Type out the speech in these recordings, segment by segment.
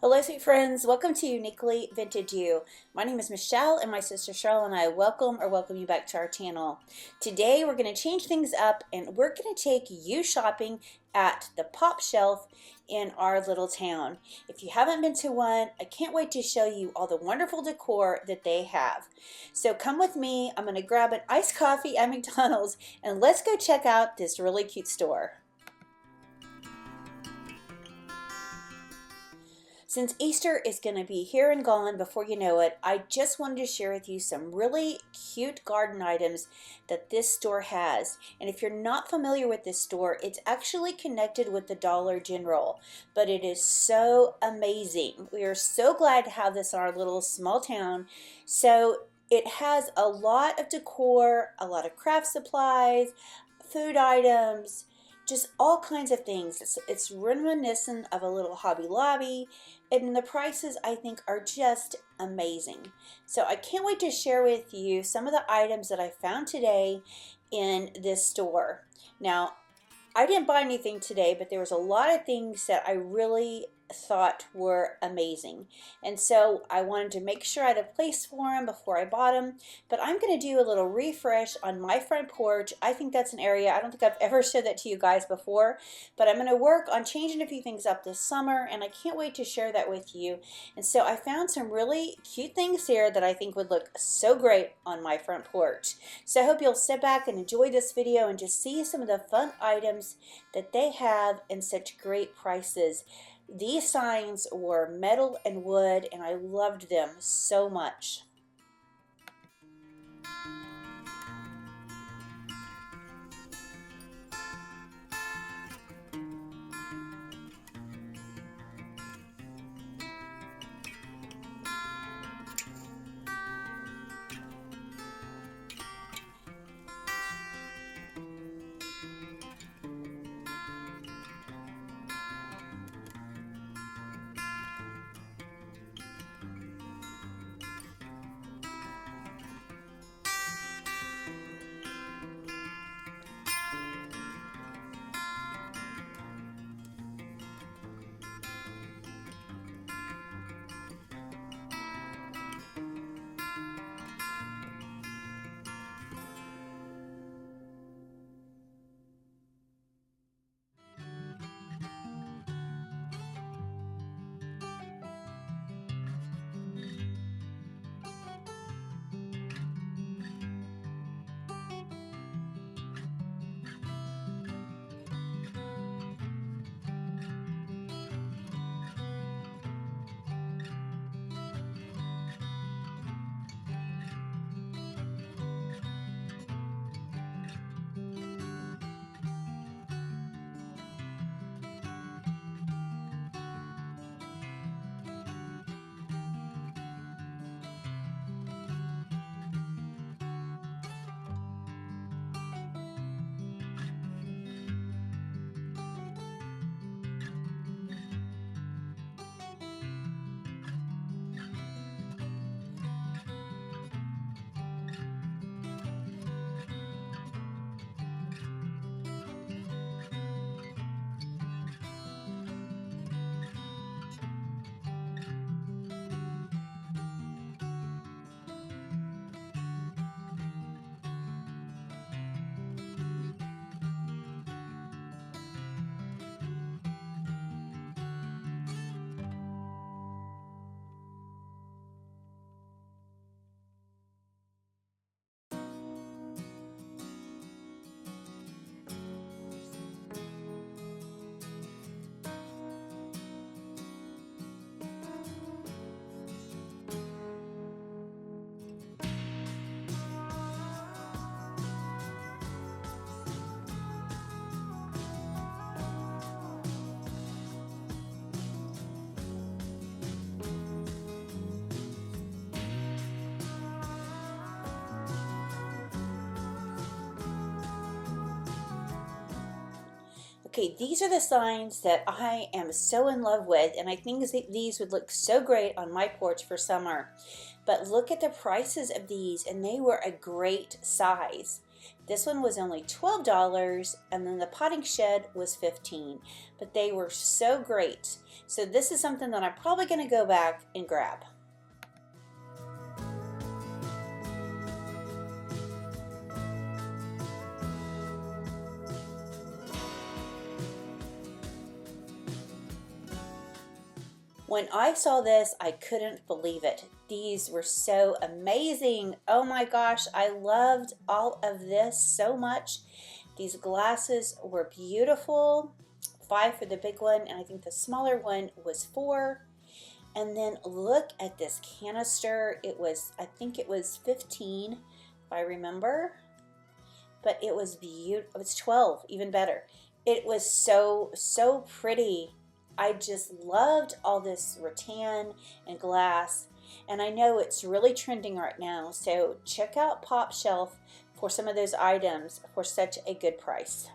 Hello sweet friends, welcome to Uniquely Vintage You. My name is Michelle and my sister Cheryl and I welcome you back to our channel. Today we're going to change things up and we're going to take you shopping at the pop shelf in our little town. If you haven't been to one, I can't wait to show you all the wonderful decor that they have. So come with me, I'm going to grab an iced coffee at McDonald's and let's go check out this really cute store. Since Easter is going to be here and gone before you know it, I just wanted to share with you some really cute garden items that this store has. And if you're not familiar with this store, it's actually connected with the Dollar General, but it is so amazing. We are so glad to have this in our little small town. So it has a lot of decor, a lot of craft supplies, food items, just all kinds of things. It's reminiscent of a little Hobby Lobby, and the prices I think are just amazing. So I can't wait to share with you some of the items that I found today in this store. Now, I didn't buy anything today, but there was a lot of things that I really thought were amazing, and so I wanted to make sure I had a place for them before I bought them. But I'm going to do a little refresh on my front porch. I think that's an area, I don't think I've ever showed that to you guys before, but I'm going to work on changing a few things up this summer and I can't wait to share that with you. And so I found some really cute things here that I think would look so great on my front porch. So I hope you'll sit back and enjoy this video and just see some of the fun items that they have and such great prices. These signs were metal and wood, and I loved them so much. Okay, these are the signs that I am so in love with, and I think these would look so great on my porch for summer. But look at the prices of these, and they were a great size. This one was only $12, and then the potting shed was $15, but they were so great. So this is something that I'm probably going to go back and grab. When I saw this, I couldn't believe it. These were so amazing. Oh my gosh, I loved all of this so much. These glasses were beautiful. 5 for the big one, and I think the smaller one was 4. And then look at this canister. It was, I think it was 15, if I remember. But it was beautiful. It's 12, even better. It was so pretty. I just loved all this rattan and glass, and I know it's really trending right now, so check out Pop Shelf for some of those items for such a good price.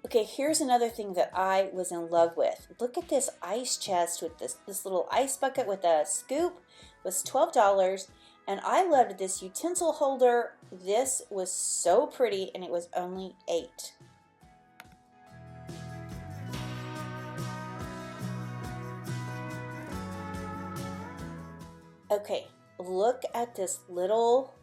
Okay, here's another thing that I was in love with. Look at this ice chest with this little ice bucket with a scoop. It was $12. And I loved this utensil holder. This was so pretty, and it was only $8. Okay, look at this little,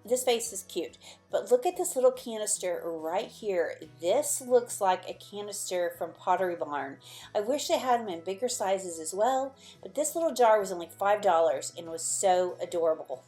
this vase is cute, but look at this little canister right here. This looks like a canister from Pottery Barn. I wish they had them in bigger sizes as well, but this little jar was only $5 and was so adorable.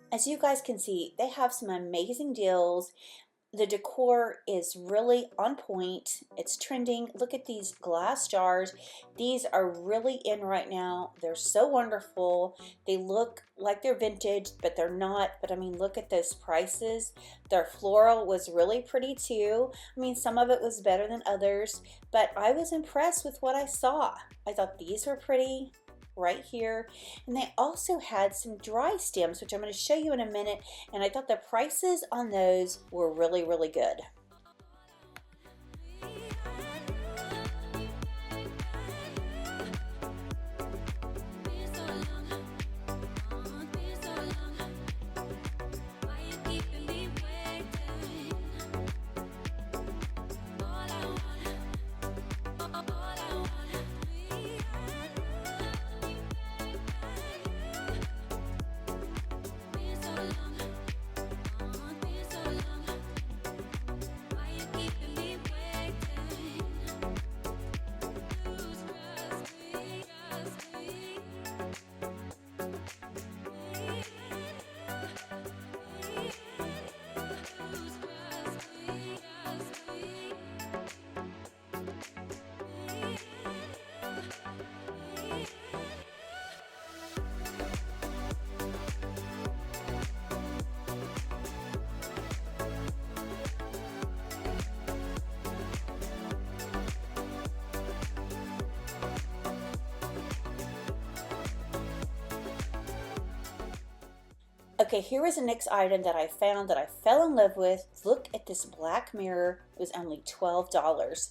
As you guys can see, they have some amazing deals. The decor is really on point. It's trending. Look at these glass jars. These are really in right now. They're so wonderful. They look like they're vintage, but they're not. But I mean, look at those prices. Their floral was really pretty too. I mean, some of it was better than others, but I was impressed with what I saw. I thought these were pretty right here, and they also had some dry stems, which I'm going to show you in a minute, and I thought the prices on those were really good. Okay, here is the next item that I found that I fell in love with. Look at this black mirror. It was only $12.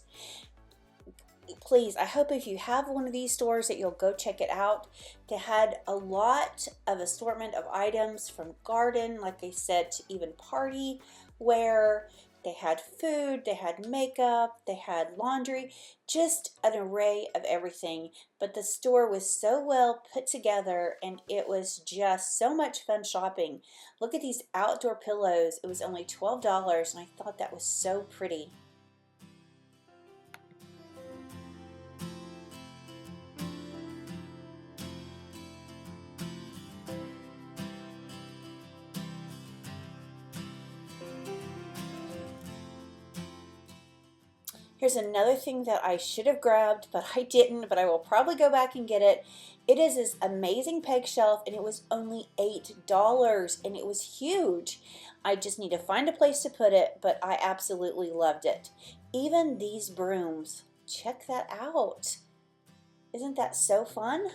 Please, I hope if you have one of these stores that you'll go check it out. They had a lot of assortment of items from garden, like I said, to even party wear. They had food, they had makeup, they had laundry, just an array of everything. But the store was so well put together, and it was just so much fun shopping. Look at these outdoor pillows. It was only $12, and I thought that was so pretty. Here's another thing that I should have grabbed, but I didn't, but I will probably go back and get it. It is this amazing peg shelf, and it was only $8, and it was huge. I just need to find a place to put it, but I absolutely loved it. Even these brooms, check that out. Isn't that so fun?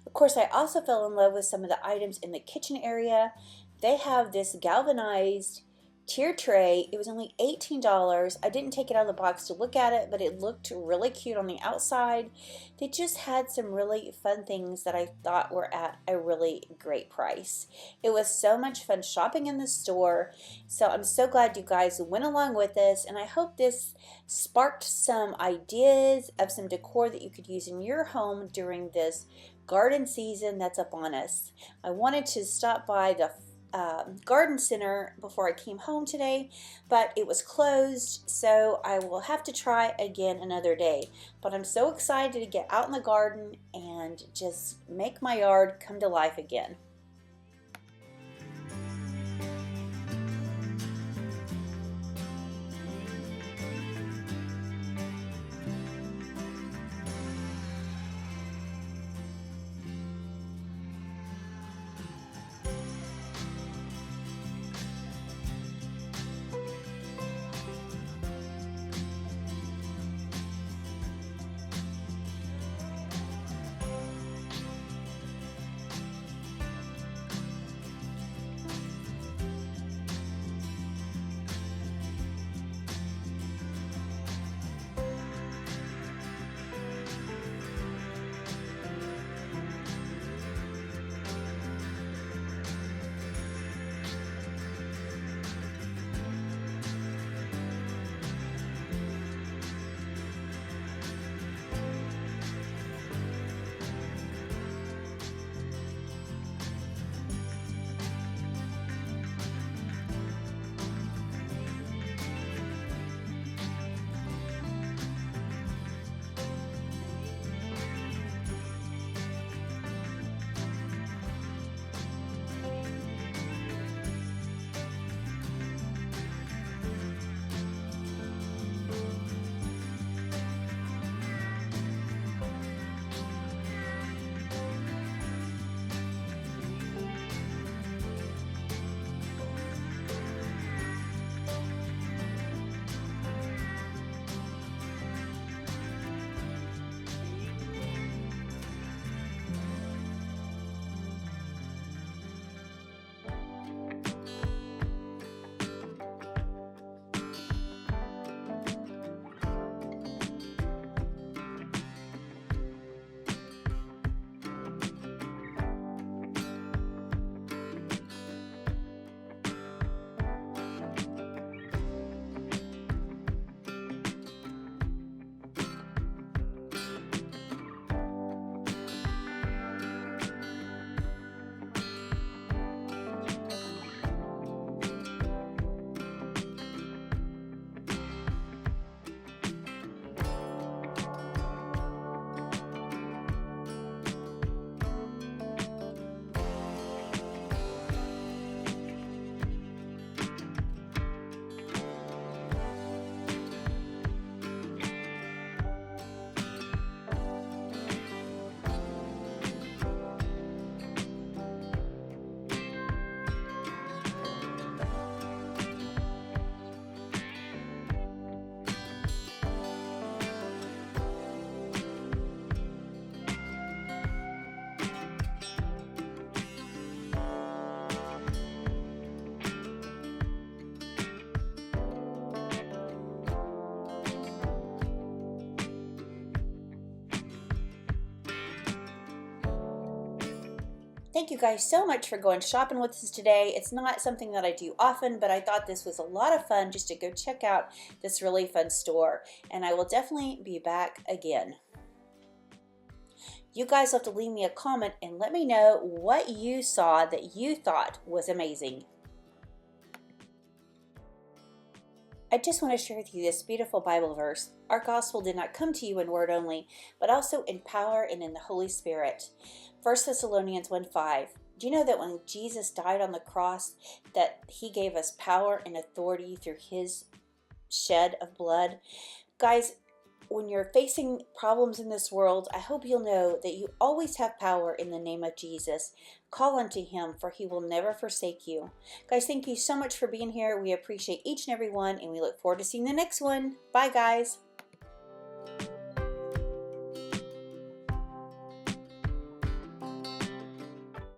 Of course, I also fell in love with some of the items in the kitchen area. They have this galvanized tier tray. It was only $18. I didn't take it out of the box to look at it, but it looked really cute on the outside. They just had some really fun things that I thought were at a really great price. It was so much fun shopping in the store. So I'm so glad you guys went along with us, and I hope this sparked some ideas of some decor that you could use in your home during this garden season that's upon us. I wanted to stop by the garden center before I came home today, but it was closed, so I will have to try again another day. But I'm so excited to get out in the garden and just make my yard come to life again. Thank you guys so much for going shopping with us today. It's not something that I do often, but I thought this was a lot of fun just to go check out this really fun store. And I will definitely be back again. You guys have to leave me a comment and let me know what you saw that you thought was amazing. I just want to share with you this beautiful Bible verse. Our gospel did not come to you in word only, but also in power and in the Holy Spirit. 1 Thessalonians 1:5. Do you know that when Jesus died on the cross, that he gave us power and authority through his shed of blood. Guys, when you're facing problems in this world, I hope you'll know that you always have power in the name of Jesus. Call unto him, for he will never forsake you. Guys, thank you so much for being here. We appreciate each and every one, and we look forward to seeing the next one. Bye, guys.